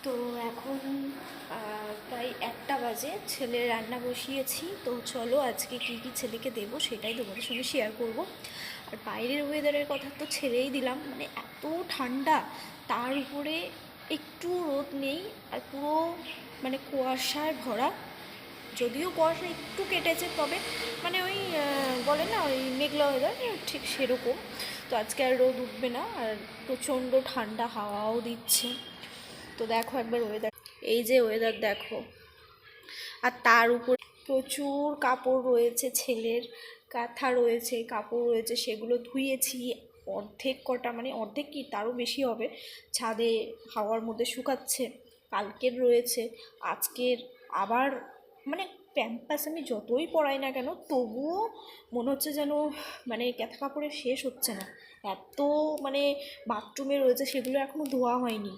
তো এখন প্রায় 1টা বাজে, ছেলের রান্না বসিয়েছি। তো চলো আজকে কি কি ছেলেকে দেবো সেটাই তোমাদের সঙ্গে শেয়ার করব। আর বাইরের ওয়েদারের কথা তো ছেড়েই দিলাম, মানে এত ঠান্ডা, তার উপরে একটু রোদ নেই, আর পুরো মানে কুয়াশায় ভরা। যদিও কুয়াশা একটু কেটেছে, তবে মানে ওই বলে না ওই মেঘলা ওয়েদার, ঠিক সেরকম। তো আজকে আর রোদ উঠবে না, আর প্রচণ্ড ঠান্ডা হাওয়াও দিচ্ছে। তো দেখো একবার ওয়েদার, এই যে ওয়েদার দেখো। আর তার উপর প্রচুর কাপড় রয়েছে, ছেলের কাঁথা রয়েছে, কাপড় রয়েছে, সেগুলো ধুয়েছি। অর্ধেক কটা, মানে অর্ধেক কি তারও বেশি হবে, ছাদে হাওয়ার মধ্যে শুকাচ্ছে। কালকের রয়েছে, আজকের আবার, মানে প্যাম্পাস আমি যতই পরাই না কেন তবুও মনে হচ্ছে যেন মানে কাঁথা কাপড়ে শেষ হচ্ছে না, এত মানে বাথরুমে রয়েছে, সেগুলো এখনও ধোয়া হয়নি।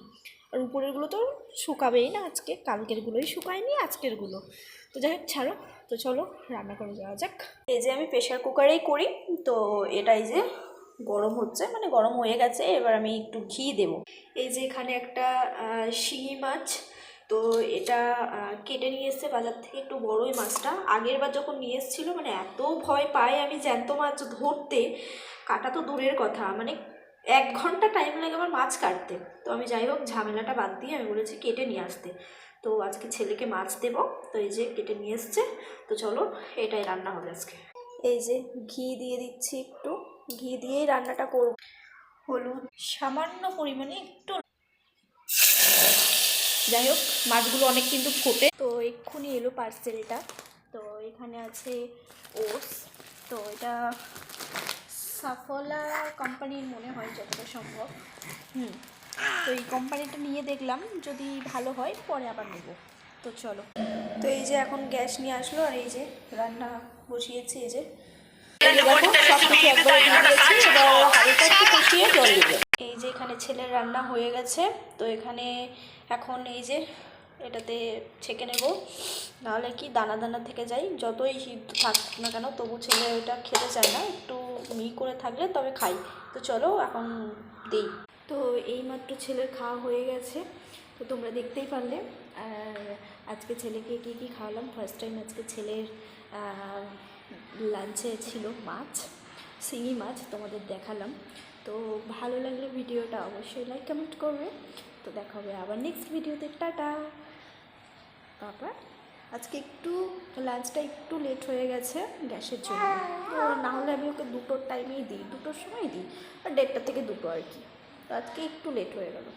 আর উপরেরগুলো তো শুকাবেই না, আজকে কালকেরগুলোই শুকায়নি, আজকেরগুলো তো যাই হোক ছাড়ো। তো চলো রান্না করে যাওয়া যাক। এই যে আমি প্রেশার কুকারেই করি, তো এটাই যে গরম হচ্ছে, মানে গরম হয়ে গেছে, এবার আমি একটু ঘি দেব। এই যে এখানে একটা শিঙি মাছ, তো এটা কেটে নিয়ে এসছে বাজার থেকে, একটু বড়ই মাছটা। আগের বার যখন নিয়ে এসেছিলো, মানে এত ভয় পাই আমি জ্যান্ত মাছ ধরতে, কাটা তো দূরের কথা, মানে 1 ঘন্টা টাইম লাগে আমার মাছ কাটতে। তো আমি যাই হোক ঝামেলাটা বাদ দিয়ে আমি বলেছি কেটে নিয়ে আসতে। তো আজকে ছেলেকে মাছ দেব, তো এই যে কেটে নিয়ে এসছে। তো চলো এটাই রান্না হবে আজকে। এই যে ঘি দিয়ে দিচ্ছি, একটু ঘি দিয়েই রান্নাটা করব। হলুদ সামান্য পরিমাণে একটু, যাই হোক মাছগুলো অনেক কিন্তু ফোটে। তো এক্ষুনি এলো পার্সেলটা। তো এখানে আছে ওটস, তো এটা সাফলা কোম্পানির মনে হয় যতটা সম্ভব। তো এই কোম্পানিটা নিয়ে দেখলাম, যদি ভালো হয় পরে আবার নেব। তো চলো। তো এই যে এখন গ্যাস নিয়ে আসলো, আর এই যে রান্না বসিয়েছি। এই যে দেখো সব কিছু একবারে দিয়ে দিয়েছি, এবার হাঁড়িটা একটু কষিয়ে জল দেবে। এই যে এখানে ছেলের রান্না হয়ে গেছে। তো এখানে এখন এই যে এটাতে ছেঁকে নেব, নাহলে কি দানা দানা থেকে যায়, যতই সিদ্ধ থাক না কেন তবু ছেলে ওইটা খেতে চায় না, একটু মিহি করে থাকলে তবে খাই। তো চলো এখন দিই। তো এইমাত্র ছেলের খাওয়া হয়ে গেছে, তো তোমরা দেখতেই পারলে। আর আজকে ছেলেকে কী কী খাওয়ালাম, ফার্স্ট টাইম আজকে ছেলের লাঞ্চে ছিল মাছ, শিঙি মাছ, তোমাদের দেখালাম। তো ভালো লাগলে ভিডিওটা অবশ্যই লাইক কমেন্ট করবে। তো দেখা হবে আবার নেক্সট ভিডিওতে। টাটা বাবা। আজকে একটু লাঞ্চটা একটু লেট হয়ে গেছে গ্যাসের জন্য, তো না হলে আমি ওকে 2টোর টাইমেই দিই, 2টোর সময় দিই, আর 1:30 থেকে 2টো আর কি। তো আজকে একটু লেট হয়ে গেল।